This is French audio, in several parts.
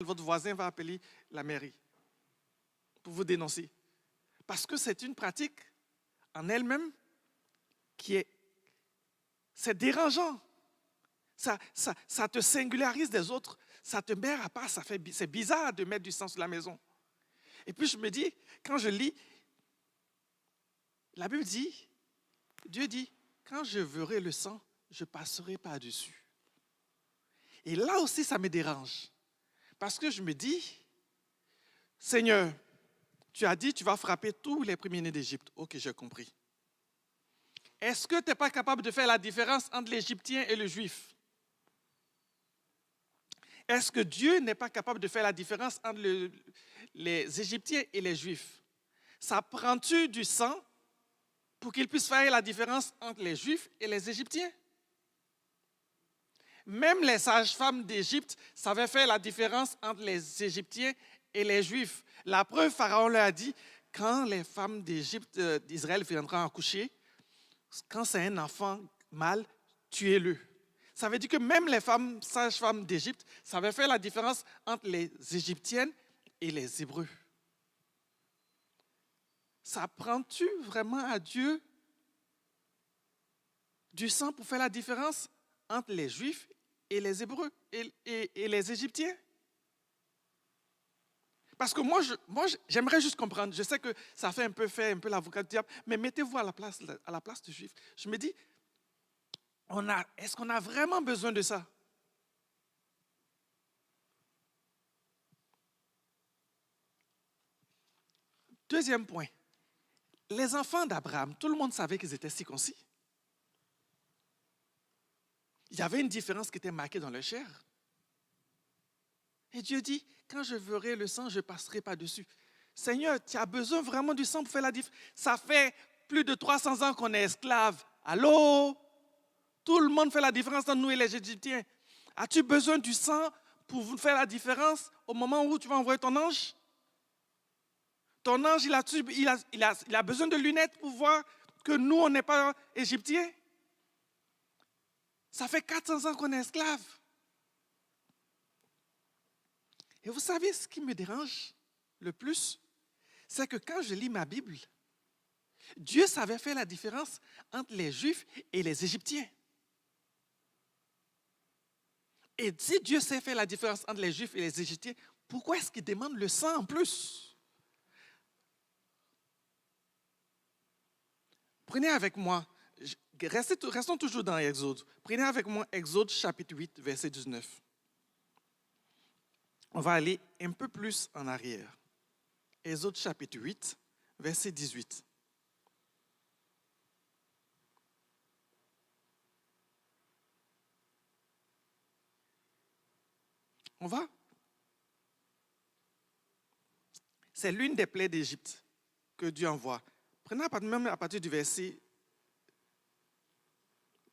votre voisin va appeler la mairie pour vous dénoncer. Parce que c'est une pratique en elle-même c'est dérangeant. Ça te singularise des autres, ça te met à part, c'est bizarre de mettre du sang sur la maison. Et puis je me dis, quand je lis, la Bible dit, Dieu dit, quand je verrai le sang, je passerai par-dessus. Et là aussi, ça me dérange. Parce que je me dis, Seigneur, tu as dit, tu vas frapper tous les premiers-nés d'Égypte. Ok, j'ai compris. Est-ce que tu n'es pas capable de faire la différence entre l'Égyptien et le Juif? Est-ce que Dieu n'est pas capable de faire la différence entre les Égyptiens et les Juifs? Ça prend-tu du sang pour qu'il puisse faire la différence entre les Juifs et les Égyptiens? Même les sages-femmes d'Égypte savaient faire la différence entre les Égyptiens et les Juifs. La preuve, Pharaon leur a dit, quand les femmes d'Israël viendront accoucher, quand c'est un enfant mâle, tuez-le. Ça veut dire que même les sages-femmes d'Égypte savaient faire la différence entre les Égyptiennes et les Hébreux. Ça prend-tu vraiment à Dieu du sang pour faire la différence entre les Juifs et les Hébreux et les Égyptiens? Parce que moi, j'aimerais juste comprendre. Je sais que ça fait un peu l'avocat du diable, mais mettez-vous à la place du Juif. Je me dis, est-ce qu'on a vraiment besoin de ça? Deuxième point. Les enfants d'Abraham, tout le monde savait qu'ils étaient circoncis. Il y avait une différence qui était marquée dans leur chair. Et Dieu dit, quand je verrai le sang, je passerai par-dessus. Seigneur, tu as besoin vraiment du sang pour faire la différence. Ça fait plus de 300 ans qu'on est esclaves. Allô? Tout le monde fait la différence entre nous et les Égyptiens. As-tu besoin du sang pour faire la différence au moment où tu vas envoyer ton ange? Ton ange, il a besoin de lunettes pour voir que nous, on n'est pas Égyptiens. Ça fait 400 ans qu'on est esclaves. Et vous savez ce qui me dérange le plus? C'est que quand je lis ma Bible, Dieu savait faire la différence entre les Juifs et les Égyptiens. Et si Dieu sait faire la différence entre les Juifs et les Égyptiens, pourquoi est-ce qu'il demande le sang en plus? Prenez avec moi, restons toujours dans Exode. Prenez avec moi Exode chapitre 8, verset 19. On va aller un peu plus en arrière. Exode chapitre 8, verset 18. On va? C'est l'une des plaies d'Égypte que Dieu envoie. Prenez même à partir du verset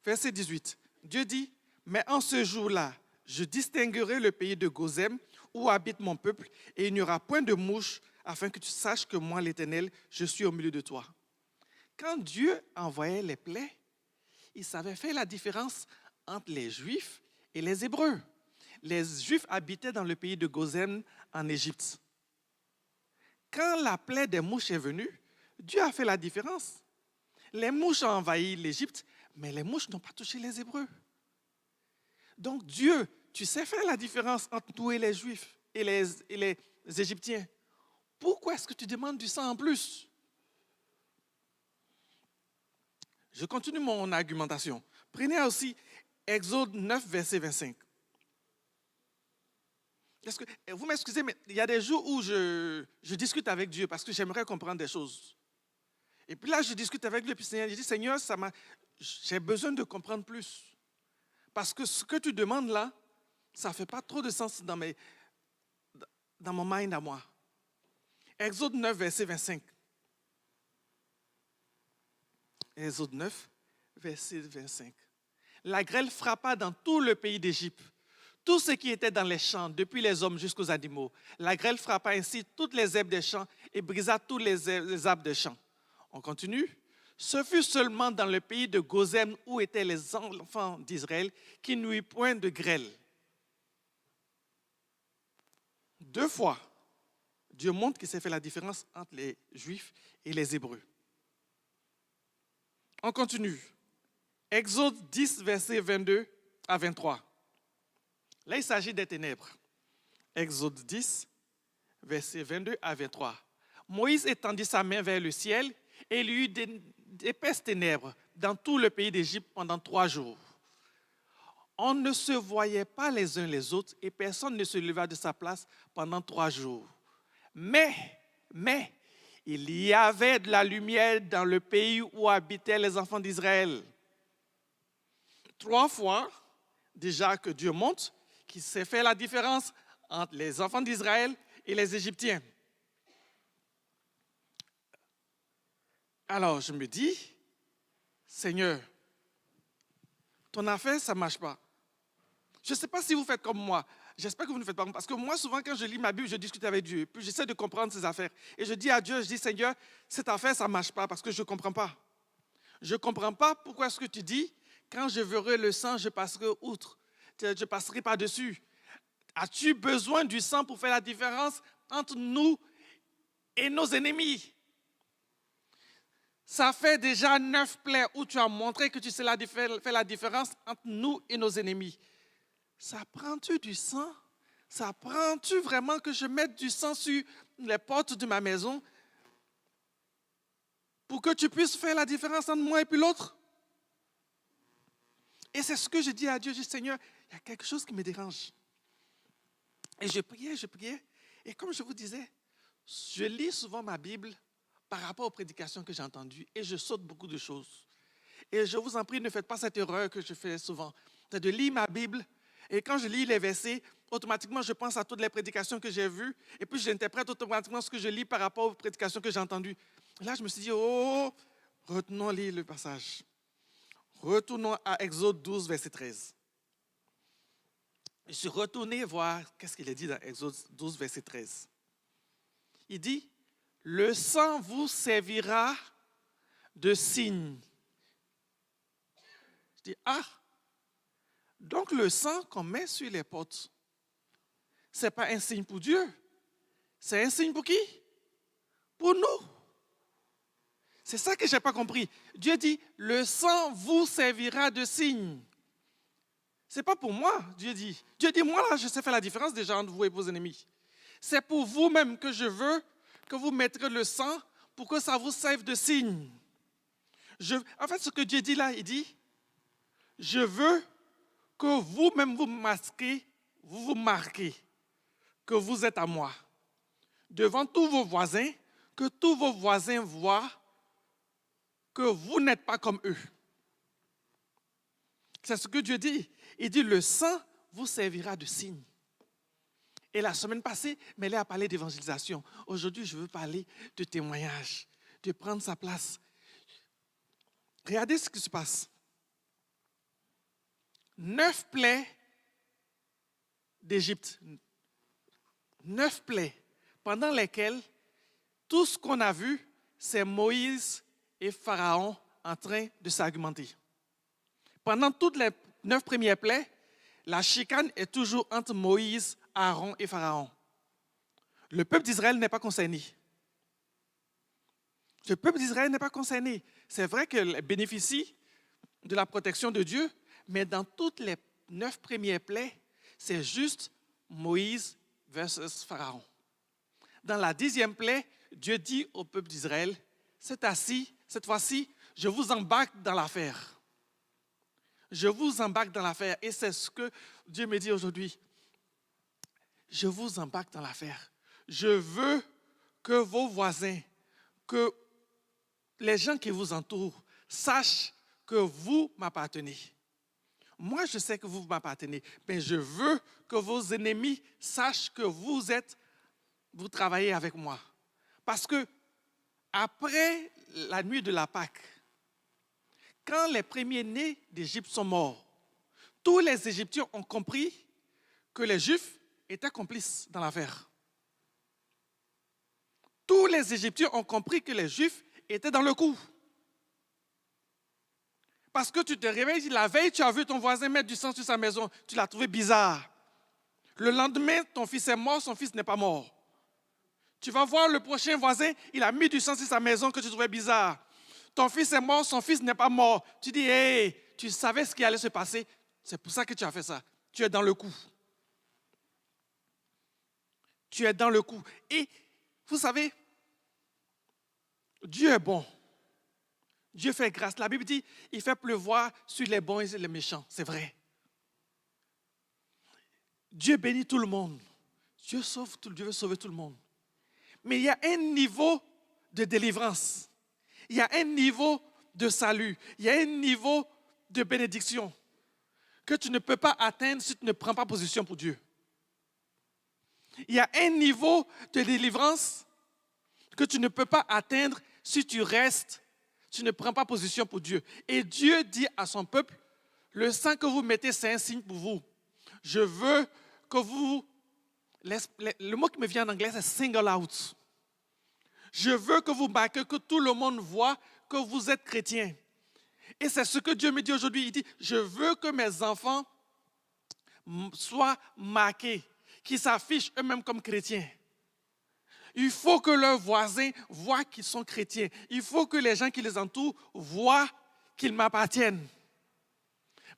18. Dieu dit, mais en ce jour-là, je distinguerai le pays de Gozem où habite mon peuple et il n'y aura point de mouche afin que tu saches que moi, l'Éternel, je suis au milieu de toi. Quand Dieu envoyait les plaies, il savait faire la différence entre les Juifs et les Hébreux. Les Juifs habitaient dans le pays de Gozem en Égypte. Quand la plaie des mouches est venue, Dieu a fait la différence. Les mouches ont envahi l'Égypte, mais les mouches n'ont pas touché les Hébreux. Donc Dieu, tu sais faire la différence entre nous et les Juifs et les Égyptiens. Pourquoi est-ce que tu demandes du sang en plus? Je continue mon argumentation. Prenez aussi Exode 9, verset 25. Vous m'excusez, mais il y a des jours où je discute avec Dieu parce que j'aimerais comprendre des choses. Et puis là, je discute avec lui, puis Seigneur, je dis, Seigneur, j'ai besoin de comprendre plus. Parce que ce que tu demandes là, ça ne fait pas trop de sens dans mon mind à moi. Exode 9, verset 25. Exode 9, verset 25. La grêle frappa dans tout le pays d'Égypte. Tout ce qui était dans les champs, depuis les hommes jusqu'aux animaux. La grêle frappa ainsi toutes les herbes des champs et brisa tous les arbres des champs. On continue. Ce fut seulement dans le pays de Gozem où étaient les enfants d'Israël qu'il n'y eut point de grêle. 2 fois, Dieu montre qu'il s'est fait la différence entre les Juifs et les Hébreux. On continue. Exode 10, versets 22 à 23. Là, il s'agit des ténèbres. Exode 10, versets 22 à 23. Moïse étendit sa main vers le ciel et il y eut d'épaisses ténèbres dans tout le pays d'Égypte pendant 3 jours. On ne se voyait pas les uns les autres et personne ne se leva de sa place pendant 3 jours. Mais, il y avait de la lumière dans le pays où habitaient les enfants d'Israël. 3 fois, déjà que Dieu montre qu'il s'est fait la différence entre les enfants d'Israël et les Égyptiens. Alors, je me dis, Seigneur, ton affaire, ça ne marche pas. Je ne sais pas si vous faites comme moi. J'espère que vous ne faites pas comme moi. Parce que moi, souvent, quand je lis ma Bible, je discute avec Dieu. Puis j'essaie de comprendre ces affaires. Et je dis à Dieu, je dis, Seigneur, cette affaire, ça ne marche pas parce que je ne comprends pas. Je ne comprends pas pourquoi est-ce que tu dis, quand je verrai le sang, je passerai outre. Je passerai par-dessus. As-tu besoin du sang pour faire la différence entre nous et nos ennemis? Ça fait déjà 9 plaies où tu as montré que tu sais faire la différence entre nous et nos ennemis. Ça prend-tu du sang? Ça prend-tu vraiment que je mette du sang sur les portes de ma maison pour que tu puisses faire la différence entre moi et puis l'autre? Et c'est ce que je dis à Dieu. Je dis, Seigneur, il y a quelque chose qui me dérange. Et je priais. Et comme je vous disais, je lis souvent ma Bible par rapport aux prédications que j'ai entendues et je saute beaucoup de choses. Et je vous en prie, ne faites pas cette erreur que je fais souvent. C'est de lire ma Bible et quand je lis les versets, automatiquement, je pense à toutes les prédications que j'ai vues et puis j'interprète automatiquement ce que je lis par rapport aux prédications que j'ai entendues. Et là, je me suis dit, retenons lire le passage. Retournons à Exode 12, verset 13. Je suis retourné voir qu'est-ce qu'il est dit dans Exode 12, verset 13. Il dit, le sang vous servira de signe. Je dis, donc le sang qu'on met sur les portes, ce n'est pas un signe pour Dieu. C'est un signe pour qui? Pour nous. C'est ça que je n'ai pas compris. Dieu dit, le sang vous servira de signe. Ce n'est pas pour moi, Dieu dit. Dieu dit, moi là, je sais faire la différence déjà entre vous et vos ennemis. C'est pour vous-même que je veux que vous mettrez le sang pour que ça vous serve de signe. En fait, ce que Dieu dit là, il dit, je veux que vous-même vous masquez, vous marquez que vous êtes à moi. Devant tous vos voisins, que tous vos voisins voient que vous n'êtes pas comme eux. C'est ce que Dieu dit. Il dit, le sang vous servira de signe. Et la semaine passée, Mélé a parlé d'évangélisation. Aujourd'hui, je veux parler de témoignage, de prendre sa place. Regardez ce qui se passe. 9 plaies d'Égypte. 9 plaies pendant lesquelles tout ce qu'on a vu, c'est Moïse et Pharaon en train de s'argumenter. Pendant toutes les 9 premières plaies, la chicane est toujours entre Moïse, Aaron et Pharaon. Le peuple d'Israël n'est pas concerné. Le peuple d'Israël n'est pas concerné. C'est vrai qu'elle bénéficie de la protection de Dieu, mais dans toutes les 9 premières plaies, c'est juste Moïse versus Pharaon. Dans la 10e plaie, Dieu dit au peuple d'Israël, cette fois-ci, je vous embarque dans l'affaire. Je vous embarque dans l'affaire. Et c'est ce que Dieu me dit aujourd'hui. Je vous embarque dans l'affaire. Je veux que vos voisins, que les gens qui vous entourent sachent que vous m'appartenez. Moi, je sais que vous m'appartenez, mais je veux que vos ennemis sachent que vous travaillez avec moi. Parce que après la nuit de la Pâque, quand les premiers-nés d'Égypte sont morts, tous les Égyptiens ont compris que les Juifs étaient complices dans l'affaire. Tous les Égyptiens ont compris que les Juifs étaient dans le coup. Parce que tu te réveilles, la veille, tu as vu ton voisin mettre du sang sur sa maison, tu l'as trouvé bizarre. Le lendemain, ton fils est mort, son fils n'est pas mort. Tu vas voir le prochain voisin, il a mis du sang sur sa maison que tu trouvais bizarre. Ton fils est mort, son fils n'est pas mort. Tu dis, hey, tu savais ce qui allait se passer. C'est pour ça que tu as fait ça. Tu es dans le coup. Tu es dans le coup. Et vous savez, Dieu est bon. Dieu fait grâce. La Bible dit, il fait pleuvoir sur les bons et les méchants. C'est vrai. Dieu bénit tout le monde. Dieu veut sauver tout le monde. Mais il y a un niveau de délivrance. Il y a un niveau de salut. Il y a un niveau de bénédiction que tu ne peux pas atteindre si tu ne prends pas position pour Dieu. Il y a un niveau de délivrance que tu ne peux pas atteindre si tu restes, tu ne prends pas position pour Dieu. Et Dieu dit à son peuple, le sang que vous mettez, c'est un signe pour vous. Je veux que vous... Le mot qui me vient en anglais, c'est single out. Je veux que vous marquez, que tout le monde voit que vous êtes chrétien. Et c'est ce que Dieu me dit aujourd'hui. Il dit, je veux que mes enfants soient marqués, qu'ils s'affichent eux-mêmes comme chrétiens. Il faut que leurs voisins voient qu'ils sont chrétiens. Il faut que les gens qui les entourent voient qu'ils m'appartiennent.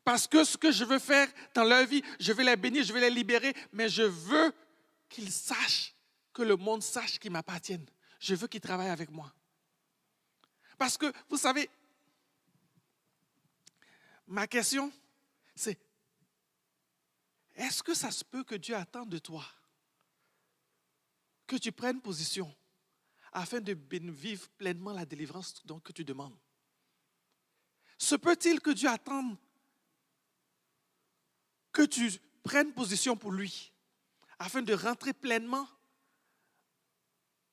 Parce que ce que je veux faire dans leur vie, je vais les bénir, je vais les libérer, mais je veux qu'ils sachent, que le monde sache qu'ils m'appartiennent. Je veux qu'ils travaillent avec moi. Parce que, vous savez, ma question, c'est, est-ce que ça se peut que Dieu attende de toi que tu prennes position afin de vivre pleinement la délivrance que tu demandes? Se peut-il que Dieu attende que tu prennes position pour lui afin de rentrer pleinement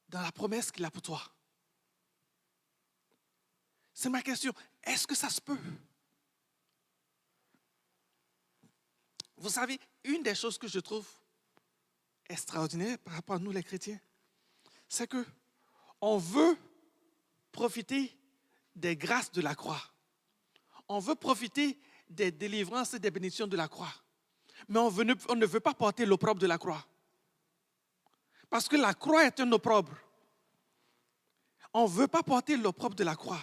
dans la promesse qu'il a pour toi? C'est ma question. Est-ce que ça se peut? Vous savez, une des choses que je trouve extraordinaire par rapport à nous les chrétiens, c'est que on veut profiter des grâces de la croix. On veut profiter des délivrances et des bénédictions de la croix. Mais on ne veut pas porter l'opprobre de la croix. Parce que la croix est un opprobre. On ne veut pas porter l'opprobre de la croix.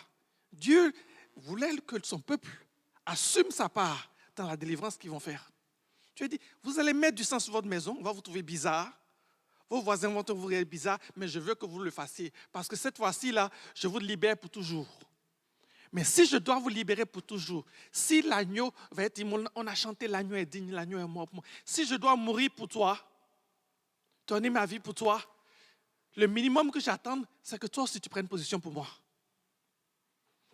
Dieu voulait que son peuple assume sa part dans la délivrance qu'ils vont faire. Dieu dit, vous allez mettre du sang sur votre maison, on va vous trouver bizarre. Vos voisins vont vous trouver bizarre, mais je veux que vous le fassiez. Parce que cette fois-ci-là, je vous libère pour toujours. Mais si je dois vous libérer pour toujours, si l'agneau va être immolé, on a chanté l'agneau est digne, l'agneau est mort pour moi. Si je dois mourir pour toi, donner ma vie pour toi, le minimum que j'attends, c'est que toi aussi tu prennes position pour moi.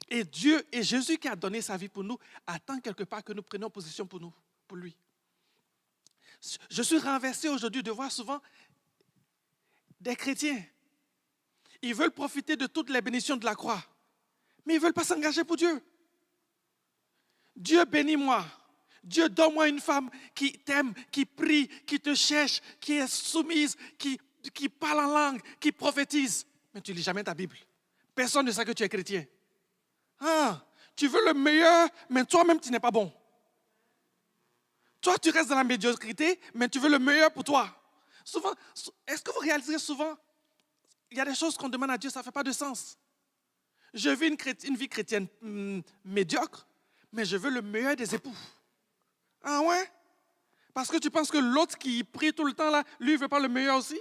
Et Dieu, et Jésus qui a donné sa vie pour nous, attend quelque part que nous prenions position pour nous, pour lui. Je suis renversé aujourd'hui de voir souvent des chrétiens. Ils veulent profiter de toutes les bénédictions de la croix, mais ils ne veulent pas s'engager pour Dieu. Dieu bénis-moi. Dieu donne-moi une femme qui t'aime, qui prie, qui te cherche, qui est soumise, qui parle en langue, qui prophétise. Mais tu ne lis jamais ta Bible. Personne ne sait que tu es chrétien. Ah, tu veux le meilleur, mais toi-même tu n'es pas bon. Toi, tu restes dans la médiocrité, mais tu veux le meilleur pour toi. Souvent, est-ce que vous réalisez souvent, il y a des choses qu'on demande à Dieu, ça ne fait pas de sens. Je vis une vie chrétienne médiocre, mais je veux le meilleur des époux. Ah ouais? Parce que tu penses que l'autre qui prie tout le temps, là, lui, il ne veut pas le meilleur aussi?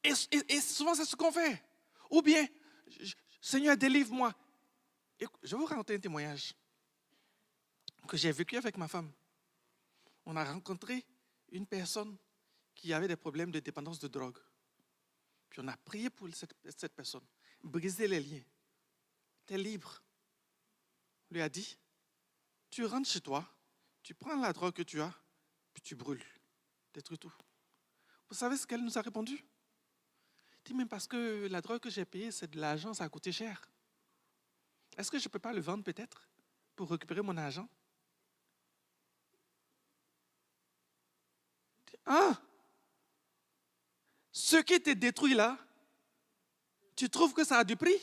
Et souvent, c'est ce qu'on fait. Ou bien, Seigneur, délivre-moi. Je vais vous raconter un témoignage que j'ai vécu avec ma femme. On a rencontré une personne qui avait des problèmes de dépendance de drogue. Puis on a prié pour cette personne, briser les liens. Tu es libre. On lui a dit, tu rentres chez toi, tu prends la drogue que tu as, puis tu brûles, détruis tout. Vous savez ce qu'elle nous a répondu? Elle dit, mais parce que la drogue que j'ai payée, c'est de l'argent, ça a coûté cher. Est-ce que je ne peux pas le vendre peut-être pour récupérer mon argent? Ah! Ce qui était détruit là, tu trouves que ça a du prix?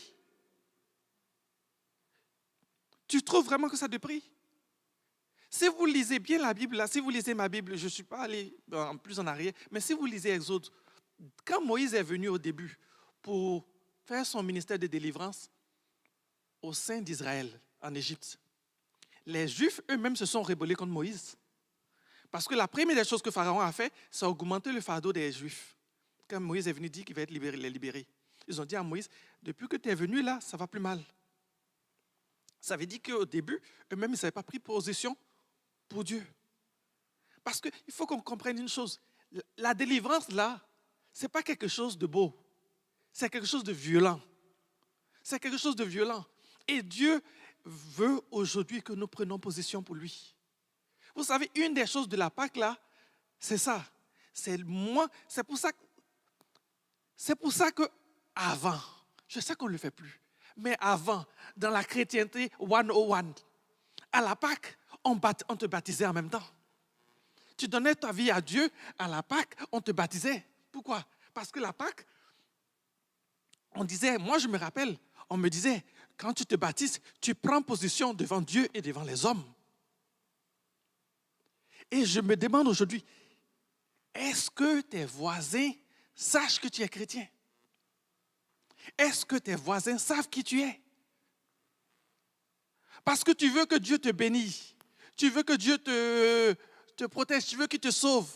Tu trouves vraiment que ça a du prix? Si vous lisez bien la Bible, là, si vous lisez ma Bible, je ne suis pas allé plus en arrière, mais si vous lisez Exode, quand Moïse est venu au début pour faire son ministère de délivrance au sein d'Israël, en Égypte, les Juifs eux-mêmes se sont rebellés contre Moïse. Parce que la première des choses que Pharaon a fait, c'est augmenter le fardeau des Juifs. Quand Moïse est venu dire qu'il va être libéré, les libérer, ils ont dit à Moïse, depuis que tu es venu là, ça va plus mal. Ça veut dire qu'au début, eux-mêmes, ils n'avaient pas pris position pour Dieu. Parce qu'il faut qu'on comprenne une chose. La délivrance, là, ce n'est pas quelque chose de beau. C'est quelque chose de violent. C'est quelque chose de violent. Et Dieu veut aujourd'hui que nous prenions position pour lui. Vous savez, une des choses de la Pâque, là, c'est ça. C'est pour ça que avant, je sais qu'on ne le fait plus, mais avant, dans la chrétienté 101, à la Pâque, on te baptisait en même temps. Tu donnais ta vie à Dieu, à la Pâque, on te baptisait. Pourquoi? Parce que la Pâque, on disait, moi je me rappelle, on me disait, quand tu te baptises, tu prends position devant Dieu et devant les hommes. Et je me demande aujourd'hui, est-ce que tes voisins sachent que tu es chrétien? Est-ce que tes voisins savent qui tu es? Parce que tu veux que Dieu te bénisse, tu veux que Dieu te protège, tu veux qu'il te sauve,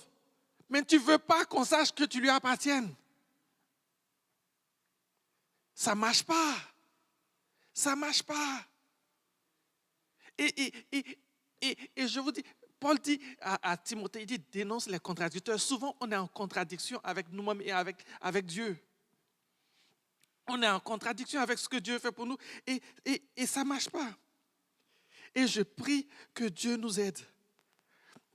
mais tu ne veux pas qu'on sache que tu lui appartiennes. Ça ne marche pas. Ça ne marche pas. Et je vous dis, Paul dit à Timothée, il dit, dénonce les contradicteurs. Souvent, on est en contradiction avec nous-mêmes et avec Dieu. On est en contradiction avec ce que Dieu fait pour nous et ça ne marche pas. Et je prie que Dieu nous aide.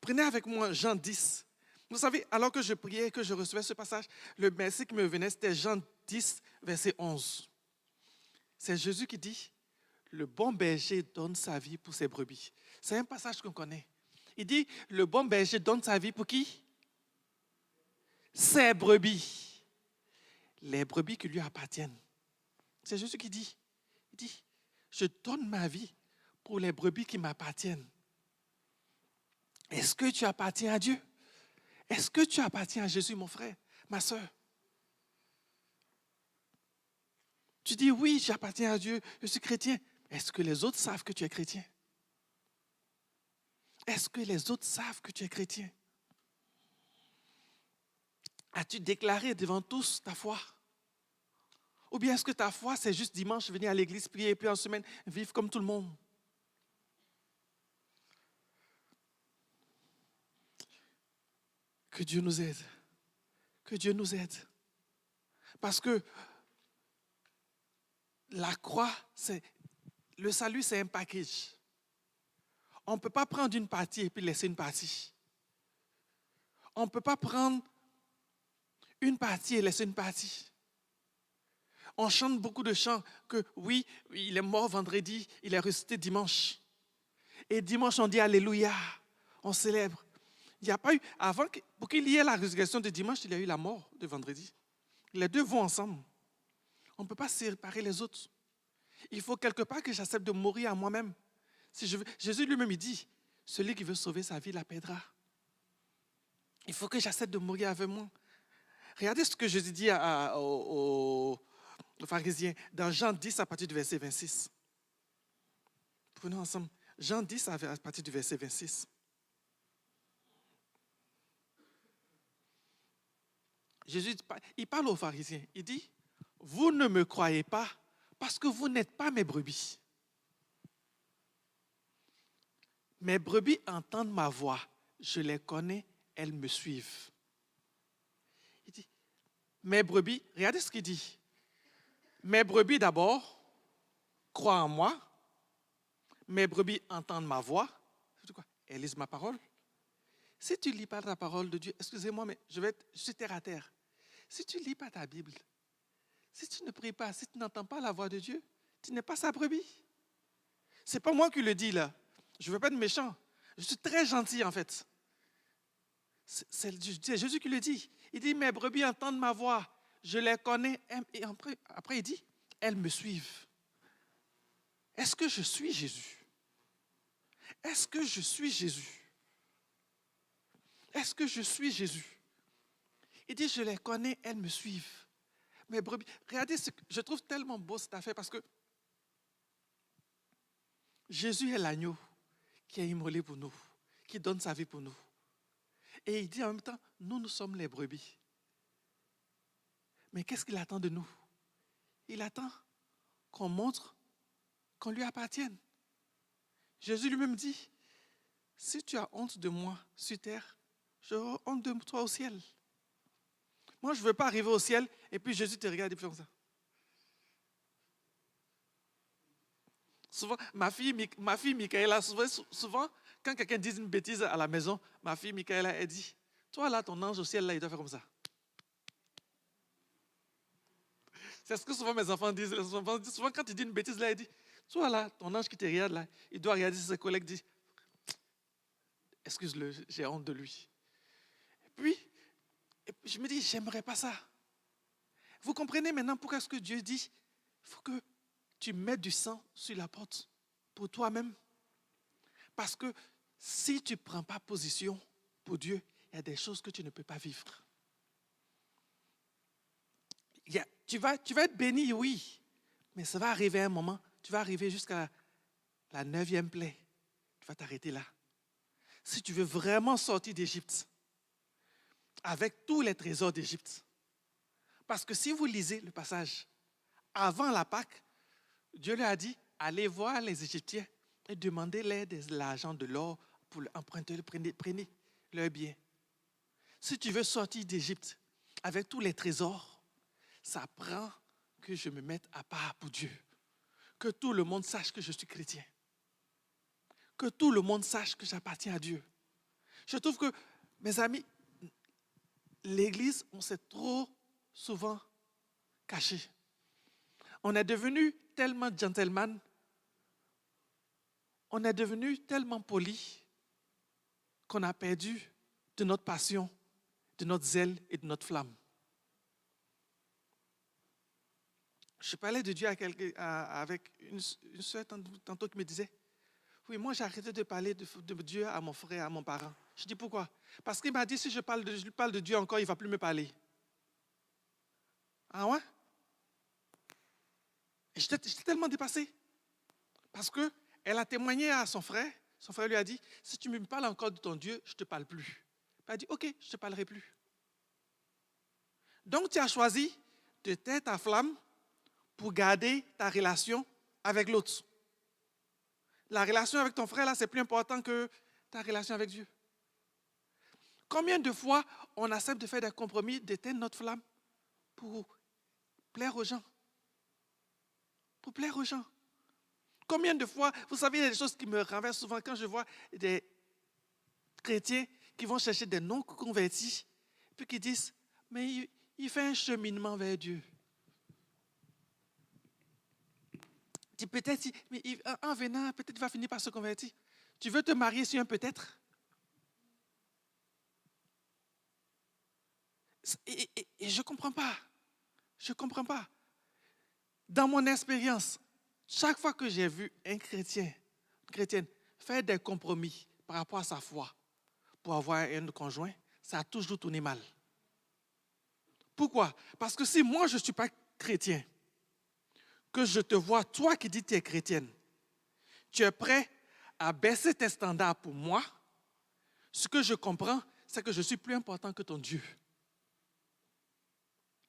Prenez avec moi Jean 10. Vous savez, alors que je priais, que je recevais ce passage, le verset qui me venait, c'était Jean 10, verset 11. C'est Jésus qui dit, le bon berger donne sa vie pour ses brebis. C'est un passage qu'on connaît. Il dit, le bon berger donne sa vie pour qui? Ses brebis. Les brebis qui lui appartiennent. C'est Jésus qui dit. Il dit, je donne ma vie pour les brebis qui m'appartiennent. Est-ce que tu appartiens à Dieu? Est-ce que tu appartiens à Jésus, mon frère, ma soeur? Tu dis, oui, j'appartiens à Dieu, je suis chrétien. Est-ce que les autres savent que tu es chrétien? Est-ce que les autres savent que tu es chrétien? As-tu déclaré devant tous ta foi? Ou bien est-ce que ta foi, c'est juste dimanche, venir à l'église, prier, et puis en semaine, vivre comme tout le monde? Que Dieu nous aide. Que Dieu nous aide. Parce que la croix, le salut, c'est un package. On ne peut pas prendre une partie et puis laisser une partie. On ne peut pas prendre une partie et laisser une partie. On chante beaucoup de chants que oui, il est mort vendredi, il est ressuscité dimanche. Et dimanche, on dit Alléluia, on célèbre. Il n'y a pas eu, pour qu'il y ait la résurrection de dimanche, il y a eu la mort de vendredi. Les deux vont ensemble. On ne peut pas séparer les autres. Il faut quelque part que j'accepte de mourir à moi-même. Jésus lui-même, il dit, celui qui veut sauver sa vie la perdra. Il faut que j'accepte de mourir avec moi. Regardez ce que Jésus dit aux pharisiens dans Jean 10 à partir du verset 26. Prenons ensemble. Jean 10 à partir du verset 26. Jésus, il parle aux pharisiens. Il dit, vous ne me croyez pas parce que vous n'êtes pas mes brebis. Mes brebis entendent ma voix. Je les connais, elles me suivent. Il dit, mes brebis, regardez ce qu'il dit. Mes brebis d'abord croient en moi. Mes brebis entendent ma voix. Elles lisent ma parole. Si tu ne lis pas la parole de Dieu, excusez-moi, mais je suis terre à terre. Si tu ne lis pas ta Bible, si tu ne pries pas, si tu n'entends pas la voix de Dieu, tu n'es pas sa brebis. Ce n'est pas moi qui le dis là. Je ne veux pas être méchant. Je suis très gentil en fait. C'est Jésus qui le dit. Il dit, mes brebis entendent ma voix. Je les connais. Et après il dit, elles me suivent. Est-ce que je suis Jésus? Est-ce que je suis Jésus? Est-ce que je suis Jésus? Il dit, je les connais, elles me suivent. Mes brebis, regardez, je trouve tellement beau cette affaire parce que Jésus est l'agneau qui est immolé pour nous, qui donne sa vie pour nous. Et il dit en même temps, nous sommes les brebis. Mais qu'est-ce qu'il attend de nous? Il attend qu'on montre qu'on lui appartienne. Jésus lui-même dit, si tu as honte de moi sur terre, j'aurai honte de toi au ciel. Moi, je ne veux pas arriver au ciel et puis Jésus te regarde et fait comme ça. Souvent, ma fille Michaela, souvent, quand quelqu'un dit une bêtise à la maison, ma fille Michaela, elle dit, toi là, ton ange au ciel, là, il doit faire comme ça. C'est ce que souvent mes enfants disent. Souvent, quand tu dis une bêtise, là, il dit, toi là, ton ange qui te regarde, là, il doit regarder ses collègues, dit, excuse-le, j'ai honte de lui. Et puis je me dis, j'aimerais pas ça. Vous comprenez maintenant pourquoi est-ce que Dieu dit, il faut que tu mettes du sang sur la porte pour toi-même. Parce que si tu ne prends pas position pour Dieu, il y a des choses que tu ne peux pas vivre. Tu vas être béni, oui, mais ça va arriver à un moment, tu vas arriver jusqu'à la 9e plaie. Tu vas t'arrêter là. Si tu veux vraiment sortir d'Égypte, avec tous les trésors d'Égypte, parce que si vous lisez le passage, avant la Pâque, Dieu leur a dit, allez voir les Égyptiens et demandez-leur de l'argent, de l'or pour emprunter, prenez leurs biens. Si tu veux sortir d'Égypte avec tous les trésors, ça prend que je me mette à part pour Dieu. Que tout le monde sache que je suis chrétien. Que tout le monde sache que j'appartiens à Dieu. Je trouve que, mes amis, l'Église, on s'est trop souvent caché. On est devenu tellement gentleman, on est devenu tellement poli qu'on a perdu de notre passion, de notre zèle et de notre flamme. Je parlais de Dieu avec une soeur tantôt qui me disait, oui, moi j'ai arrêté de parler de Dieu à mon frère, à mon parent. Je dis pourquoi? Parce qu'il m'a dit, si je lui parle de Dieu encore, il ne va plus me parler. Ah ouais? Et j'étais tellement dépassé. Parce qu'elle a témoigné à son frère. Son frère lui a dit, si tu me parles encore de ton Dieu, je ne te parle plus. Elle a dit, ok, je ne te parlerai plus. Donc tu as choisi de taire ta flamme pour garder ta relation avec l'autre. La relation avec ton frère, là, c'est plus important que ta relation avec Dieu. Combien de fois on accepte de faire des compromis, d'éteindre notre flamme pour plaire aux gens? Pour plaire aux gens. Combien de fois, vous savez, il y a des choses qui me renversent souvent quand je vois des chrétiens qui vont chercher des non-convertis, puis qui disent, mais il fait un cheminement vers Dieu. Peut-être, en venant, peut-être il va finir par se convertir. Tu veux te marier sur un peut-être? Et je ne comprends pas. Je ne comprends pas. Dans mon expérience, chaque fois que j'ai vu un chrétien, une chrétienne, faire des compromis par rapport à sa foi pour avoir un conjoint, ça a toujours tourné mal. Pourquoi? Parce que si moi je ne suis pas chrétien, que je te vois, toi qui dis que tu es chrétienne, tu es prêt à baisser tes standards pour moi, ce que je comprends, c'est que je suis plus important que ton Dieu.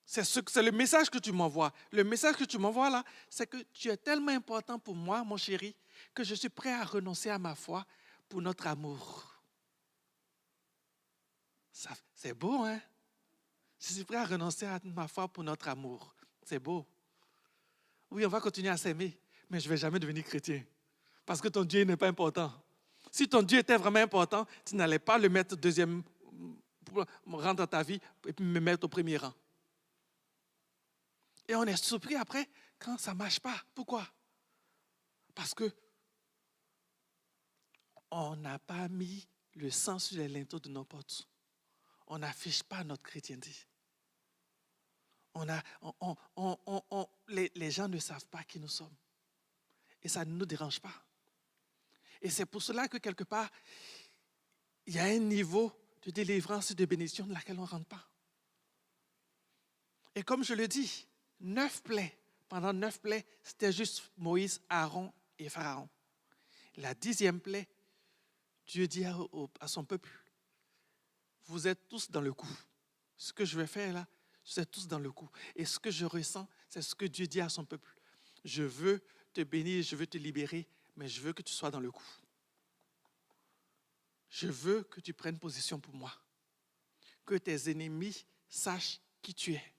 C'est le message que tu m'envoies. Le message que tu m'envoies là, c'est que tu es tellement important pour moi, mon chéri, que je suis prêt à renoncer à ma foi pour notre amour. C'est beau, hein? Je suis prêt à renoncer à ma foi pour notre amour. C'est beau. Oui, on va continuer à s'aimer, mais je ne vais jamais devenir chrétien. Parce que ton Dieu n'est pas important. Si ton Dieu était vraiment important, tu n'allais pas le mettre deuxième rang dans ta vie et puis me mettre au premier rang. Et on est surpris après quand ça ne marche pas. Pourquoi? Parce que on n'a pas mis le sang sur les linteaux de nos portes. On n'affiche pas notre chrétienté. Les gens ne savent pas qui nous sommes. Et ça ne nous dérange pas. Et c'est pour cela que quelque part, il y a un niveau de délivrance et de bénédiction de laquelle on ne rentre pas. Et comme je le dis, 9 plaies. Pendant 9 plaies, c'était juste Moïse, Aaron et Pharaon. La 10e plaie, Dieu dit à son peuple, vous êtes tous dans le coup. Ce que je vais faire là, vous êtes tous dans le coup. Et ce que je ressens, c'est ce que Dieu dit à son peuple. Je veux te bénir, je veux te libérer, mais je veux que tu sois dans le coup. Je veux que tu prennes position pour moi. Que tes ennemis sachent qui tu es.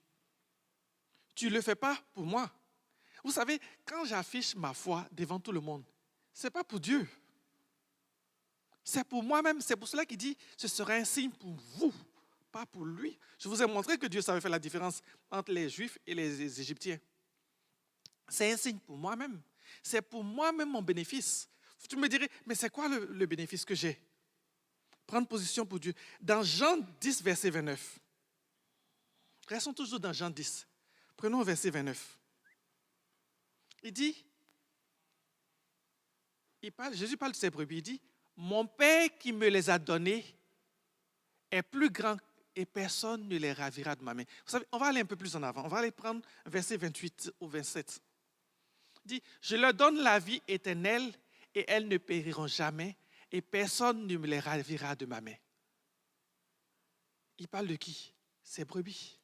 Tu ne le fais pas pour moi. Vous savez, quand j'affiche ma foi devant tout le monde, ce n'est pas pour Dieu. C'est pour moi-même. C'est pour cela qu'il dit, ce sera un signe pour vous, pas pour lui. Je vous ai montré que Dieu savait faire la différence entre les Juifs et les Égyptiens. C'est un signe pour moi-même. C'est pour moi-même mon bénéfice. Tu me dirais, mais c'est quoi le bénéfice que j'ai? Prendre position pour Dieu. Dans Jean 10, verset 29. Restons toujours dans Jean 10. Prenons verset 29. Il dit, Jésus parle de ses brebis, il dit, mon Père qui me les a donnés est plus grand et personne ne les ravira de ma main. Vous savez, on va aller un peu plus en avant. On va aller prendre verset 28 ou 27. Il dit, je leur donne la vie éternelle et elles ne périront jamais et personne ne me les ravira de ma main. Il parle de qui? Ses brebis.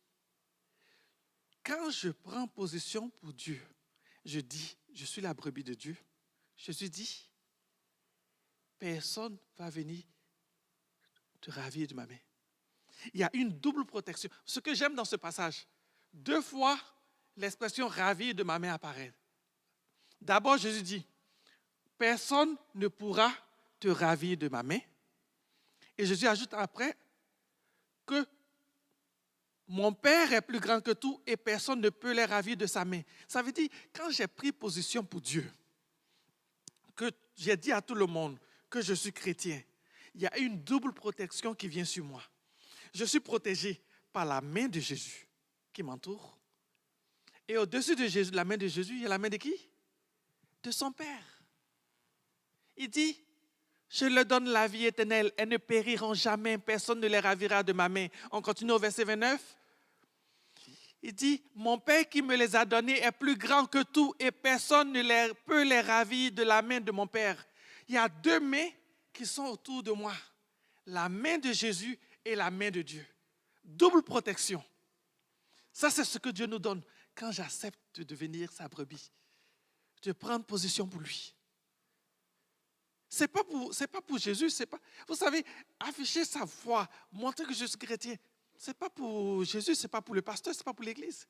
Quand je prends position pour Dieu, je dis, je suis la brebis de Dieu. Jésus dit, personne ne va venir te ravir de ma main. Il y a une double protection. Ce que j'aime dans ce passage, 2 fois, l'expression ravir de ma main apparaît. D'abord, Jésus dit, personne ne pourra te ravir de ma main. Et Jésus ajoute après que mon Père est plus grand que tout et personne ne peut les ravir de sa main. Ça veut dire, quand j'ai pris position pour Dieu, que j'ai dit à tout le monde que je suis chrétien, il y a une double protection qui vient sur moi. Je suis protégé par la main de Jésus qui m'entoure. Et au-dessus de Jésus, la main de Jésus, il y a la main de qui? De son Père. Il dit, je leur donne la vie éternelle, elles ne périront jamais, personne ne les ravira de ma main. On continue au verset 29. Il dit, mon Père qui me les a donnés est plus grand que tout et personne ne peut les ravir de la main de mon Père. Il y a 2 mains qui sont autour de moi. La main de Jésus et la main de Dieu. Double protection. Ça, c'est ce que Dieu nous donne quand j'accepte de devenir sa brebis, de prendre position pour lui. Ce n'est pas pour Jésus. Vous savez, afficher sa foi, montrer que je suis chrétien, ce n'est pas pour Jésus, ce n'est pas pour le pasteur, ce n'est pas pour l'Église.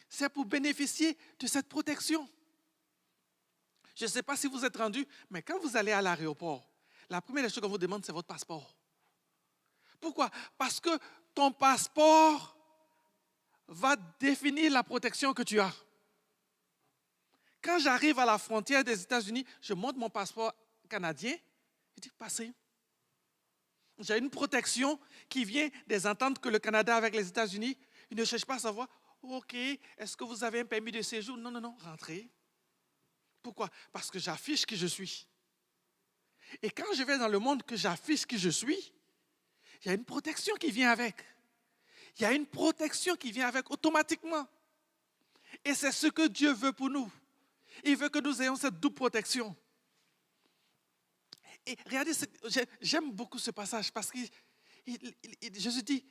C'est pour bénéficier de cette protection. Je ne sais pas si vous êtes rendu, mais quand vous allez à l'aéroport, la première chose qu'on vous demande, c'est votre passeport. Pourquoi? Parce que ton passeport va définir la protection que tu as. Quand j'arrive à la frontière des États-Unis, je montre mon passeport canadien, je dis, passez. J'ai une protection qui vient des ententes que le Canada a avec les États-Unis. Ils ne cherchent pas à savoir, OK, est-ce que vous avez un permis de séjour? Non, rentrez. Pourquoi? Parce que j'affiche qui je suis. Et quand je vais dans le monde que j'affiche qui je suis, il y a une protection qui vient avec. Il y a une protection qui vient avec automatiquement. Et c'est ce que Dieu veut pour nous. Il veut que nous ayons cette double protection. Et regardez, j'aime beaucoup ce passage parce que Jésus dit,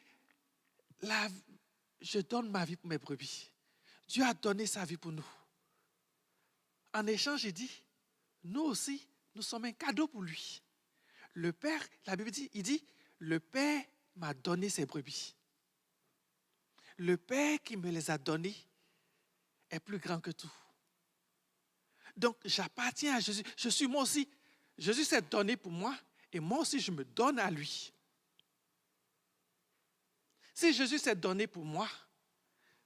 je donne ma vie pour mes brebis. Dieu a donné sa vie pour nous. En échange, il dit, nous aussi, nous sommes un cadeau pour lui. Le Père, la Bible dit, il dit, le Père m'a donné ses brebis. Le Père qui me les a donnés est plus grand que tout. Donc, j'appartiens à Jésus. Je suis moi aussi. Jésus s'est donné pour moi et moi aussi, je me donne à lui. Si Jésus s'est donné pour moi,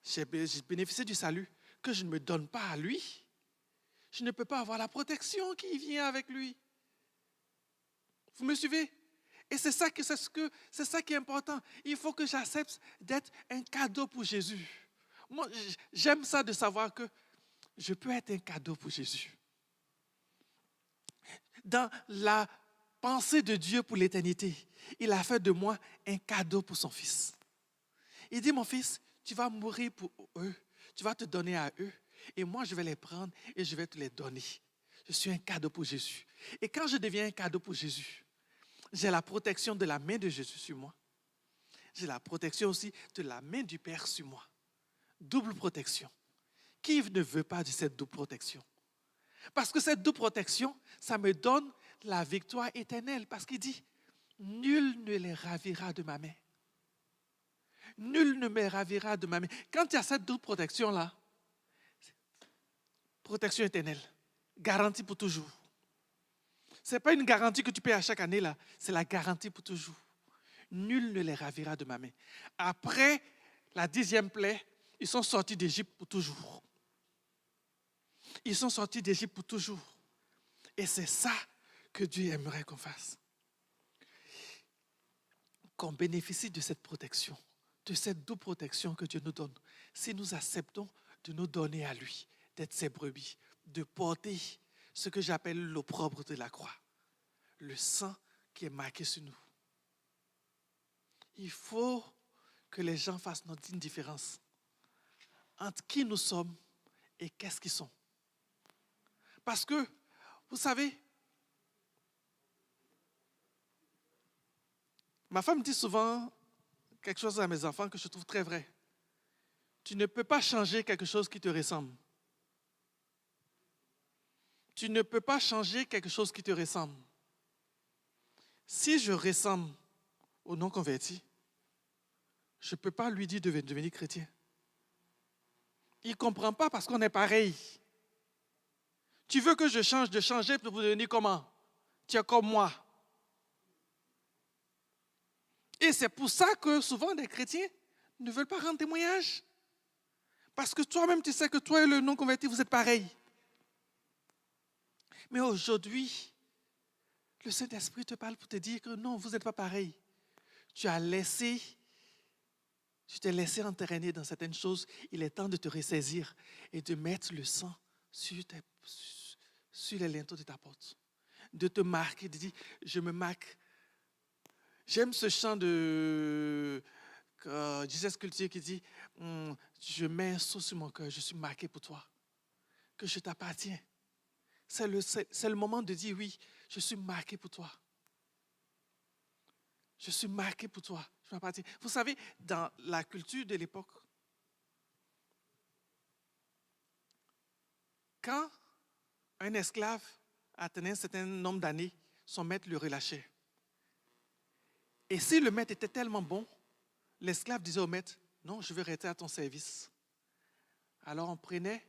j'ai bénéficié du salut, que je ne me donne pas à lui, je ne peux pas avoir la protection qui vient avec lui. Vous me suivez? Et c'est ça qui est important. Il faut que j'accepte d'être un cadeau pour Jésus. Moi, j'aime ça de savoir que je peux être un cadeau pour Jésus. Dans la pensée de Dieu pour l'éternité, il a fait de moi un cadeau pour son fils. Il dit, mon fils, tu vas mourir pour eux, tu vas te donner à eux, et moi je vais les prendre et je vais te les donner. Je suis un cadeau pour Jésus. Et quand je deviens un cadeau pour Jésus, j'ai la protection de la main de Jésus sur moi. J'ai la protection aussi de la main du Père sur moi. Double protection. Qui ne veut pas de cette double protection? Parce que cette double protection, ça me donne la victoire éternelle. Parce qu'il dit, nul ne les ravira de ma main. Nul ne me ravira de ma main. Quand il y a cette double protection-là, protection éternelle, garantie pour toujours. Ce n'est pas une garantie que tu payes à chaque année, là. C'est la garantie pour toujours. Nul ne les ravira de ma main. Après la 10e plaie, ils sont sortis d'Égypte pour toujours. Ils sont sortis d'Égypte pour toujours. Et c'est ça que Dieu aimerait qu'on fasse. Qu'on bénéficie de cette protection, de cette double protection que Dieu nous donne. Si nous acceptons de nous donner à lui, d'être ses brebis, de porter ce que j'appelle l'opprobre de la croix, le sang qui est marqué sur nous. Il faut que les gens fassent une différence entre qui nous sommes et qu'est-ce qu'ils sont. Parce que, vous savez, ma femme dit souvent quelque chose à mes enfants que je trouve très vrai. Tu ne peux pas changer quelque chose qui te ressemble. Tu ne peux pas changer quelque chose qui te ressemble. Si je ressemble au non-converti, je ne peux pas lui dire de devenir chrétien. Il ne comprend pas parce qu'on est pareil. Tu veux que je change de changer pour devenir comment? Tu es comme moi. Et c'est pour ça que souvent les chrétiens ne veulent pas rendre témoignage. Parce que toi-même, tu sais que toi et le non-converti, vous êtes pareils. Mais aujourd'hui, le Saint-Esprit te parle pour te dire que non, vous n'êtes pas pareils. Tu t'es laissé entraîner dans certaines choses. Il est temps de te ressaisir et de mettre le sang sur les linteaux de ta porte. De te marquer, de dire, je me marque. J'aime ce chant de Jesus Culture qui dit, je mets un sceau sur mon cœur, je suis marqué pour toi, que je t'appartiens. C'est le moment de dire, oui, je suis marqué pour toi. Je suis marqué pour toi, je m'appartiens. Vous savez, dans la culture de l'époque, quand un esclave atteignait un certain nombre d'années, son maître le relâchait. Et si le maître était tellement bon, l'esclave disait au maître, non, je veux rester à ton service. Alors on prenait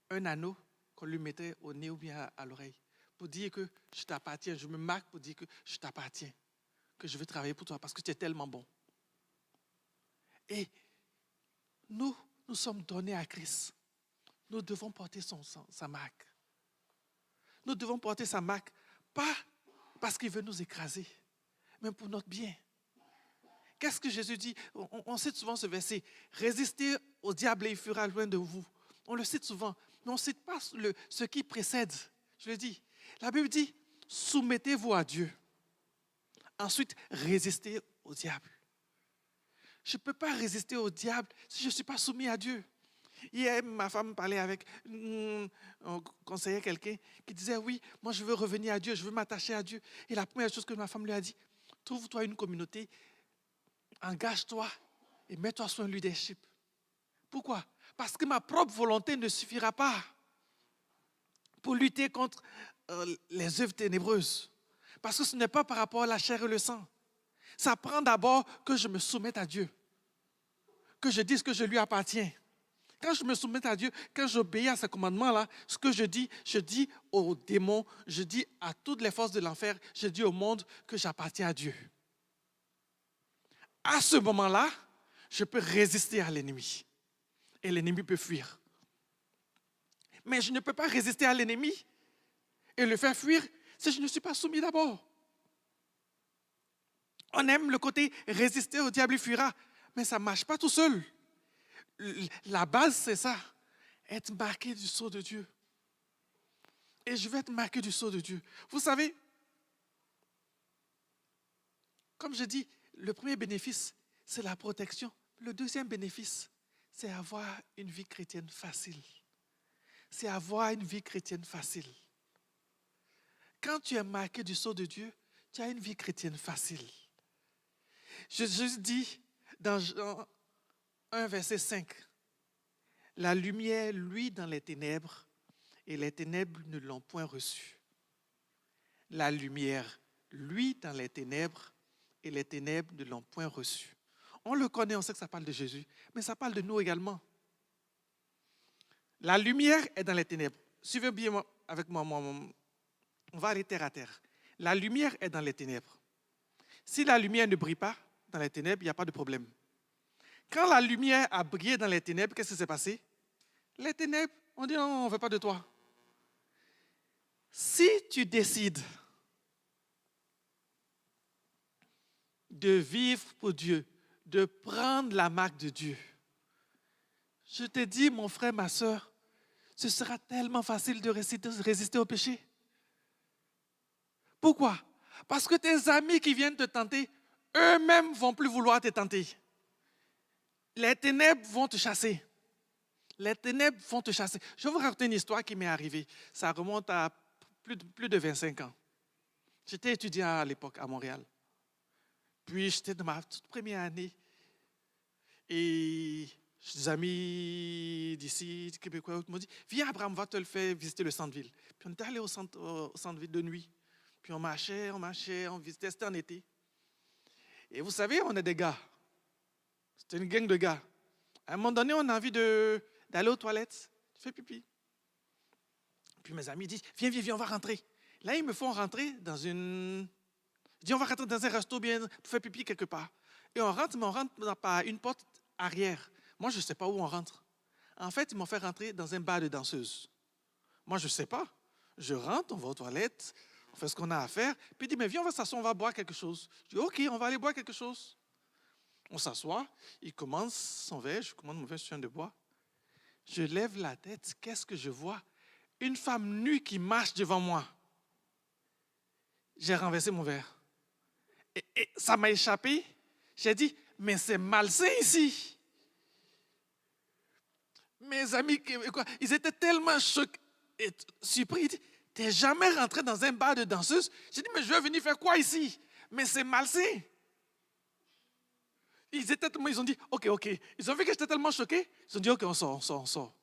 un anneau qu'on lui mettait au nez ou bien à l'oreille pour dire que je t'appartiens. Je me marque pour dire que je t'appartiens, que je veux travailler pour toi parce que tu es tellement bon. Et nous sommes donnés à Christ. Nous devons porter sa marque. Nous devons porter sa marque, pas parce qu'il veut nous écraser, mais pour notre bien. Qu'est-ce que Jésus dit? On cite souvent ce verset. Résistez au diable et il fuira loin de vous. On le cite souvent, mais on ne cite pas ce qui précède. Je le dis. La Bible dit, soumettez-vous à Dieu. Ensuite, résistez au diable. Je ne peux pas résister au diable si je ne suis pas soumis à Dieu. Hier, ma femme parlait avec, on conseillait quelqu'un qui disait, oui, moi je veux revenir à Dieu, je veux m'attacher à Dieu. Et la première chose que ma femme lui a dit, trouve-toi une communauté, engage-toi et mets-toi sur un leadership. Pourquoi? Parce que ma propre volonté ne suffira pas pour lutter contre les œuvres ténébreuses. Parce que ce n'est pas par rapport à la chair et le sang. Ça prend d'abord que je me soumette à Dieu, que je dise que je lui appartiens. Quand je me soumets à Dieu, quand j'obéis à ce commandement-là, ce que je dis aux démons, je dis à toutes les forces de l'enfer, je dis au monde que j'appartiens à Dieu. À ce moment-là, je peux résister à l'ennemi. Et l'ennemi peut fuir. Mais je ne peux pas résister à l'ennemi et le faire fuir si je ne suis pas soumis d'abord. On aime le côté résister au diable, il fuira. Mais ça ne marche pas tout seul. La base, c'est ça. Être marqué du sceau de Dieu. et je vais être marqué du sceau de Dieu. Vous savez, comme je dis, le premier bénéfice, c'est la protection. Le deuxième bénéfice, c'est avoir une vie chrétienne facile. C'est avoir une vie chrétienne facile. Quand tu es marqué du sceau de Dieu, tu as une vie chrétienne facile. Jésus dit dans Jean 1, verset 5, la lumière luit dans les ténèbres et les ténèbres ne l'ont point reçue. La lumière luit dans les ténèbres et les ténèbres ne l'ont point reçue. On le connaît, on sait que ça parle de Jésus, mais ça parle de nous également. La lumière est dans les ténèbres. Suivez bien avec moi, on va aller terre à terre. La lumière est dans les ténèbres. Si la lumière ne brille pas dans les ténèbres, il n'y a pas de problème. Quand la lumière a brillé dans les ténèbres, qu'est-ce qui s'est passé? Les ténèbres, on dit non, on ne veut pas de toi. Si tu décides de vivre pour Dieu, de prendre la marque de Dieu, je te dis, mon frère, ma soeur, ce sera tellement facile de résister au péché. Pourquoi? Parce que tes amis qui viennent te tenter, eux-mêmes ne vont plus vouloir te tenter. Les ténèbres vont te chasser. Les ténèbres vont te chasser. Je vais vous raconter une histoire qui m'est arrivée. Ça remonte à plus de 25 ans. J'étais étudiant à l'époque à Montréal. Puis j'étais dans ma toute première année. Et des amis d'ici, des Québécois, m'ont dit, viens Abraham, on va te le faire visiter le centre-ville. Puis on est allé au centre-ville de nuit. Puis on marchait, on visitait, c'était en été. Et vous savez, on est des gars. C'était une gang de gars. À un moment donné, on a envie d'aller aux toilettes. Je fais pipi. Puis mes amis disent, viens, on va rentrer. Là, ils me font rentrer dans une... Je dis, on va rentrer dans un resto bien pour faire pipi quelque part. Et on rentre, mais on rentre par une porte arrière. Moi, je ne sais pas où on rentre. En fait, ils m'ont fait rentrer dans un bar de danseuses. Moi, je ne sais pas. Je rentre, on va aux toilettes, on fait ce qu'on a à faire. Puis il dit, mais viens, on va s'asseoir, on va boire quelque chose. Je dis, OK, on va aller boire quelque chose. On s'assoit, il commence son verre, je commande mon verre, je suis en de boire. Je lève la tête, qu'est-ce que je vois? Une femme nue qui marche devant moi. J'ai renversé mon verre. Et ça m'a échappé. J'ai dit, mais c'est malsain ici. Mes amis, ils étaient tellement choqués et surpris. Ils disent, t'es jamais rentré dans un bar de danseuse? J'ai dit, mais je vais venir faire quoi ici? Mais c'est malsain. Ils ont dit, OK. Ils ont vu que j'étais tellement choqué. Ils ont dit, OK, on sort.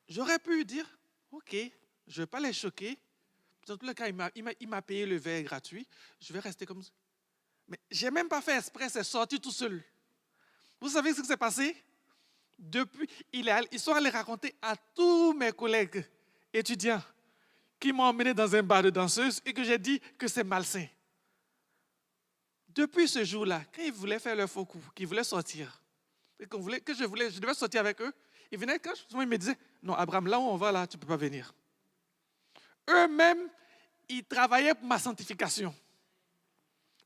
J'aurais pu dire, OK, je ne vais pas les choquer. Dans tous les cas, il m'a payé le verre gratuit. Je vais rester comme ça. Mais je n'ai même pas fait exprès, c'est sorti tout seul. Vous savez ce qui s'est passé? Depuis, ils sont allés raconter à tous mes collègues étudiants qui m'ont emmené dans un bar de danseuse et que j'ai dit que c'est malsain. Depuis ce jour-là, quand ils voulaient faire leur faux coup, qu'ils voulaient sortir, et je devais sortir avec eux, ils venaient, quand ils me disaient, non, Abraham, là où on va, là, tu ne peux pas venir. Eux-mêmes, ils travaillaient pour ma sanctification.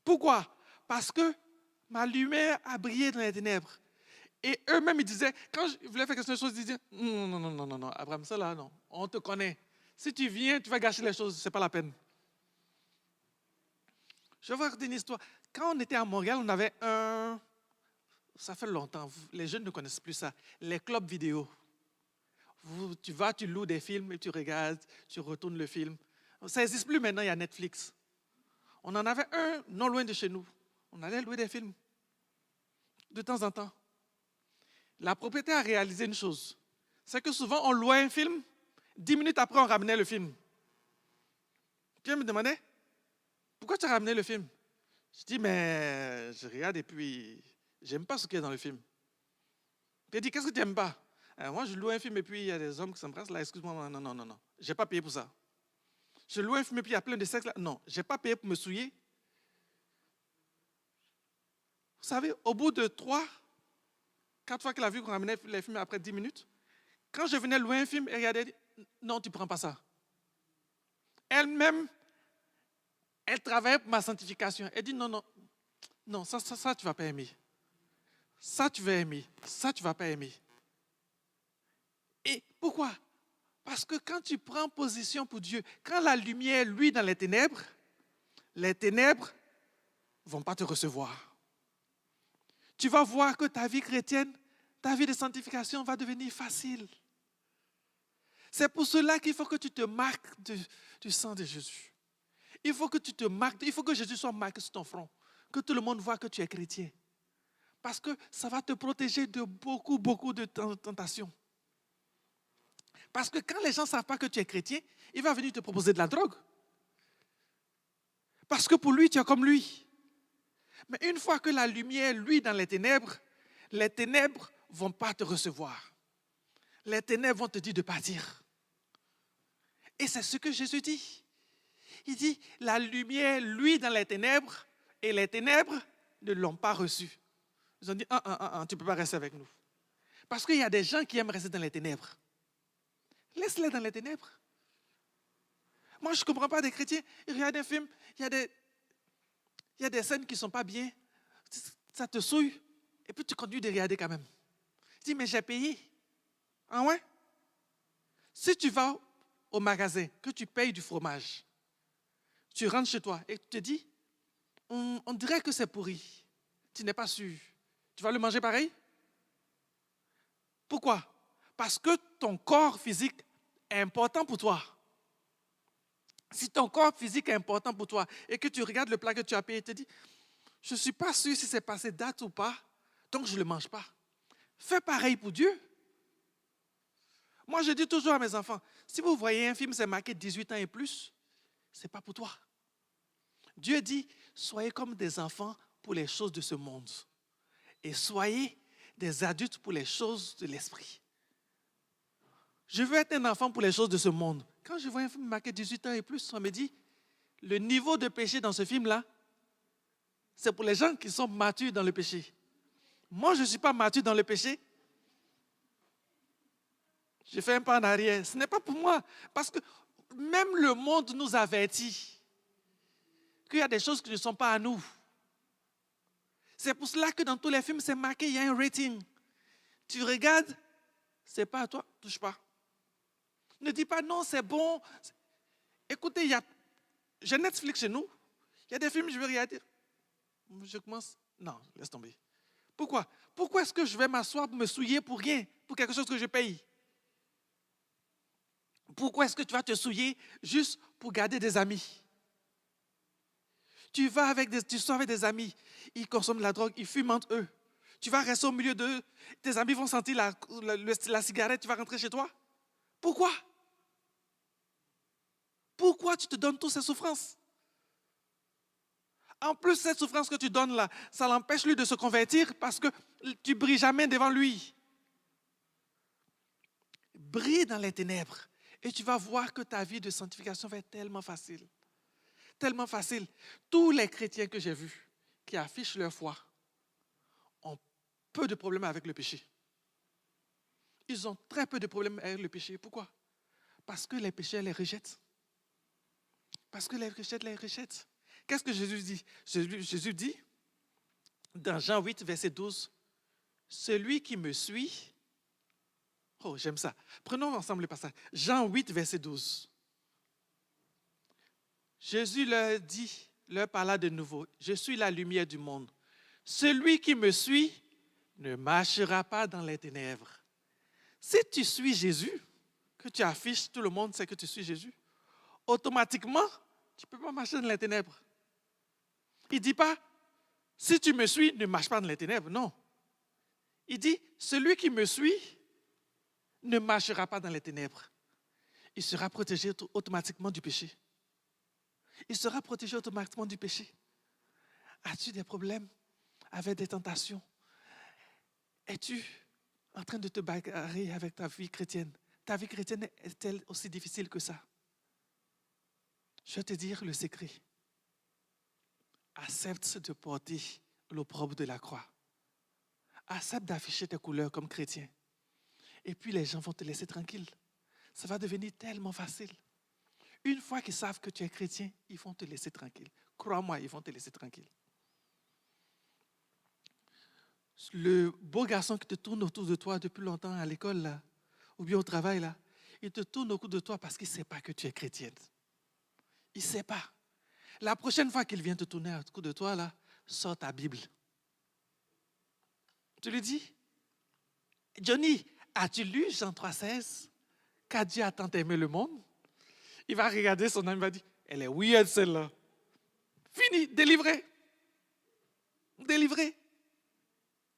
Pourquoi? Parce que ma lumière a brillé dans les ténèbres. Et eux-mêmes, ils disaient, quand je voulais faire quelque chose, ils disaient, non, Abraham, ça là, non, on te connaît. Si tu viens, tu vas gâcher les choses, ce n'est pas la peine. Je vais vous raconter une histoire. Quand on était à Montréal, on avait ça fait longtemps, les jeunes ne connaissent plus ça, les clubs vidéo. Tu vas, tu loues des films et tu regardes, tu retournes le film. Ça n'existe plus maintenant, il y a Netflix. On en avait un non loin de chez nous. On allait louer des films de temps en temps. La propriétaire a réalisé une chose, c'est que souvent on louait un film, 10 minutes après on ramenait le film. Quelqu'un me demandait, pourquoi tu as ramené le film? Je dis, mais je regarde et puis j'aime pas ce qu'il y a dans le film. Puis il dit, qu'est-ce que tu n'aimes pas? Moi, je loue un film et puis il y a des hommes qui s'embrassent là, excuse-moi, non. Je n'ai pas payé pour ça. Je loue un film et puis il y a plein de sexe là. Non, je n'ai pas payé pour me souiller. Vous savez, au bout de 3, 4 fois qu'elle a vu qu'on ramenait les films après 10 minutes, quand je venais louer un film, elle regardait, non, tu ne prends pas ça. Elle-même, elle travaillait pour ma sanctification. Elle dit, non, ça tu ne vas pas aimer. Ça, tu vas aimer. Ça, tu ne vas pas aimer. Et pourquoi? Parce que quand tu prends position pour Dieu, quand la lumière luit dans les ténèbres ne vont pas te recevoir. Tu vas voir que ta vie chrétienne, ta vie de sanctification va devenir facile. C'est pour cela qu'il faut que tu te marques du sang de Jésus. Il faut que tu te marques, il faut que Jésus soit marqué sur ton front, que tout le monde voit que tu es chrétien. Parce que ça va te protéger de beaucoup de tentations. Parce que quand les gens ne savent pas que tu es chrétien, il va venir te proposer de la drogue. Parce que pour lui, tu es comme lui. Mais une fois que la lumière luit dans les ténèbres ne vont pas te recevoir. Les ténèbres vont te dire de partir. Et c'est ce que Jésus dit. Il dit, la lumière luit dans les ténèbres et les ténèbres ne l'ont pas reçu. Ils ont dit, tu ne peux pas rester avec nous. Parce qu'il y a des gens qui aiment rester dans les ténèbres. Laisse-les dans les ténèbres. Moi, je ne comprends pas des chrétiens. Ils regardent un film, il y a des scènes qui ne sont pas bien. Ça te souille. Et puis tu continues de regarder quand même. Je dis, mais j'ai payé. Ah ouais? Si tu vas au magasin, que tu payes du fromage, tu rentres chez toi et tu te dis, on dirait que c'est pourri. Tu n'es pas sûr. Tu vas le manger pareil? Pourquoi? Parce que ton corps physique est important pour toi. Si ton corps physique est important pour toi et que tu regardes le plat que tu as payé et te dis, je ne suis pas sûr si c'est passé date ou pas, donc je ne le mange pas. Fais pareil pour Dieu. Moi, je dis toujours à mes enfants, si vous voyez un film, c'est marqué 18 ans et plus, ce n'est pas pour toi. Dieu dit, soyez comme des enfants pour les choses de ce monde et soyez des adultes pour les choses de l'esprit. Je veux être un enfant pour les choses de ce monde. Quand je vois un film marqué 18 ans et plus, on me dit, le niveau de péché dans ce film-là, c'est pour les gens qui sont matures dans le péché. Moi, je ne suis pas mature dans le péché. Je fais un pas en arrière. Ce n'est pas pour moi. Parce que même le monde nous avertit qu'il y a des choses qui ne sont pas à nous. C'est pour cela que dans tous les films, c'est marqué, il y a un rating. Tu regardes, ce n'est pas à toi, touche pas. Ne dis pas non, c'est bon. Écoutez, j'ai Netflix chez nous. Il y a des films, je vais regarder. Je commence. Non, laisse tomber. Pourquoi? Pourquoi est-ce que je vais m'asseoir pour me souiller pour rien, pour quelque chose que je paye? Pourquoi est-ce que tu vas te souiller juste pour garder des amis? Tu sors avec des amis, ils consomment de la drogue, ils fument entre eux. Tu vas rester au milieu d'eux, tes amis vont sentir la cigarette, tu vas rentrer chez toi. Pourquoi? Pourquoi tu te donnes toutes ces souffrances? En plus, cette souffrance que tu donnes là, ça l'empêche lui de se convertir parce que tu ne brilles jamais devant lui. Brille dans les ténèbres et tu vas voir que ta vie de sanctification va être tellement facile. Tellement facile. Tous les chrétiens que j'ai vus qui affichent leur foi ont peu de problèmes avec le péché. Ils ont très peu de problèmes avec le péché. Pourquoi? Parce que les pécheurs les rejettent. Parce que les rejettent, les rejettent. Qu'est-ce que Jésus dit? Jésus dit, dans Jean 8, verset 12, « Celui qui me suit... » Oh, j'aime ça. Prenons ensemble le passage. Jean 8, verset 12. Jésus leur parla de nouveau, « Je suis la lumière du monde. Celui qui me suit ne marchera pas dans les ténèbres. » Si tu suis Jésus, que tu affiches, tout le monde sait que tu suis Jésus, automatiquement, tu ne peux pas marcher dans les ténèbres. Il ne dit pas, si tu me suis, ne marche pas dans les ténèbres. Non. Il dit, celui qui me suit ne marchera pas dans les ténèbres. Il sera protégé automatiquement du péché. Il sera protégé automatiquement du péché. As-tu des problèmes avec des tentations? Es-tu en train de te bagarrer avec ta vie chrétienne? Ta vie chrétienne est-elle aussi difficile que ça? Je vais te dire le secret. Accepte de porter l'opprobre de la croix. Accepte d'afficher tes couleurs comme chrétien. Et puis les gens vont te laisser tranquille. Ça va devenir tellement facile. Une fois qu'ils savent que tu es chrétien, ils vont te laisser tranquille. Crois-moi, ils vont te laisser tranquille. Le beau garçon qui te tourne autour de toi depuis longtemps à l'école, là, ou bien au travail, là, il te tourne au cou de toi parce qu'il ne sait pas que tu es chrétienne. Il ne sait pas. La prochaine fois qu'il vient te tourner au cou de toi, là, sors ta Bible. Tu lui dis, Johnny, as-tu lu Jean 3,16? Car Dieu a tant aimé le monde. Il va regarder son âme, il va dire, elle est weird celle-là. Fini, délivré. Délivré.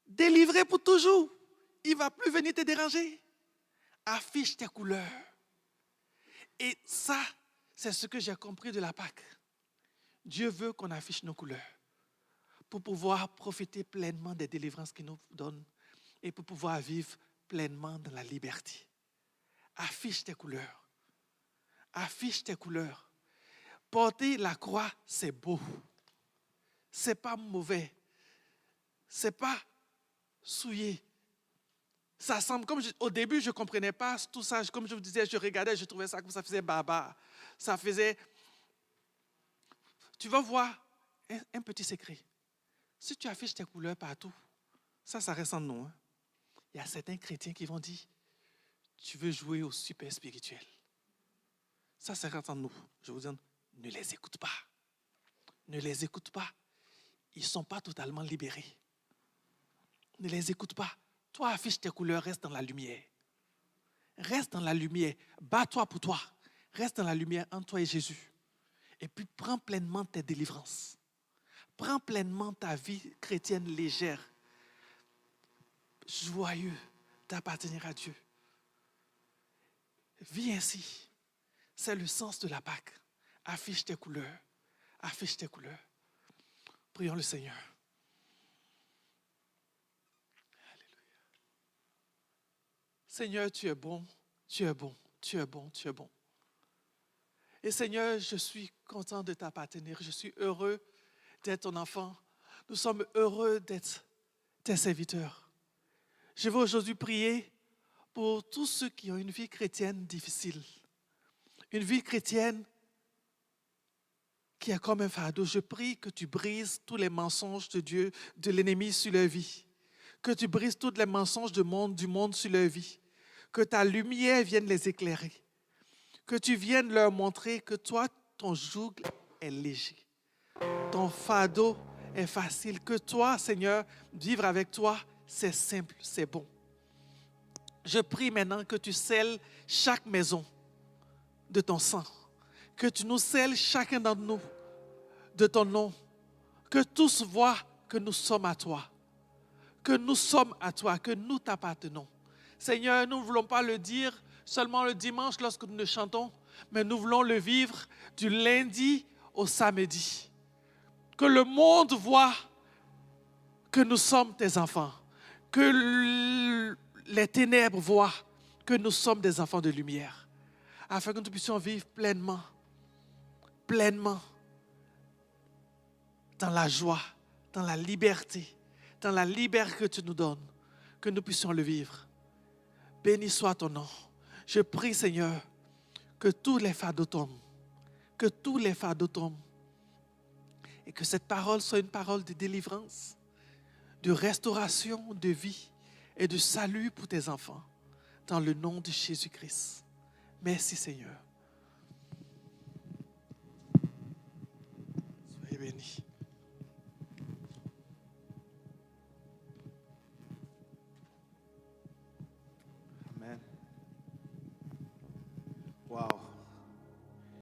Délivré pour toujours. Il ne va plus venir te déranger. Affiche tes couleurs. Et ça, c'est ce que j'ai compris de la Pâque. Dieu veut qu'on affiche nos couleurs pour pouvoir profiter pleinement des délivrances qu'il nous donne et pour pouvoir vivre pleinement dans la liberté. Affiche tes couleurs. Affiche tes couleurs. Porter la croix, c'est beau. C'est pas mauvais. C'est pas souillé. Ça semble, au début, je ne comprenais pas tout ça. Comme je vous disais, je regardais, je trouvais ça comme ça faisait barbare. Ça faisait... Tu vas voir un petit secret. Si tu affiches tes couleurs partout, ça reste en nous. Hein. Il y a certains chrétiens qui vont dire, tu veux jouer au super spirituel. Ça reste en nous. Je vous dis, ne les écoute pas. Ne les écoute pas. Ils ne sont pas totalement libérés. Ne les écoute pas. Toi, affiche tes couleurs, reste dans la lumière. Reste dans la lumière. Bats-toi pour toi. Reste dans la lumière entre toi et Jésus. Et puis, prends pleinement tes délivrances. Prends pleinement ta vie chrétienne légère. Joyeux d'appartenir à Dieu. Vis ainsi. C'est le sens de la Pâque. Affiche tes couleurs. Affiche tes couleurs. Prions le Seigneur. Seigneur, tu es bon, tu es bon, tu es bon, tu es bon. Et Seigneur, je suis content de t'appartenir. Je suis heureux d'être ton enfant. Nous sommes heureux d'être tes serviteurs. Je veux aujourd'hui prier pour tous ceux qui ont une vie chrétienne difficile. Une vie chrétienne qui est comme un fardeau. Je prie que tu brises tous les mensonges de Dieu, de l'ennemi sur leur vie. Que tu brises tous les mensonges du monde sur leur vie. Que ta lumière vienne les éclairer. Que tu viennes leur montrer que toi, ton joug est léger. Ton fardeau est facile. Que toi, Seigneur, vivre avec toi, c'est simple, c'est bon. Je prie maintenant que tu scelles chaque maison de ton sang. Que tu nous scelles chacun d'entre nous de ton nom. Que tous voient que nous sommes à toi. Que nous sommes à toi, que nous t'appartenons. Seigneur, nous ne voulons pas le dire seulement le dimanche lorsque nous le chantons, mais nous voulons le vivre du lundi au samedi. Que le monde voit que nous sommes tes enfants. Que les ténèbres voient que nous sommes des enfants de lumière. Afin que nous puissions vivre pleinement, pleinement, dans la joie, dans la liberté que tu nous donnes, que nous puissions le vivre. Béni soit ton nom. Je prie, Seigneur, que tous les fardeaux tombent, et que cette parole soit une parole de délivrance, de restauration, de vie et de salut pour tes enfants, dans le nom de Jésus-Christ. Merci, Seigneur. Soyez bénis.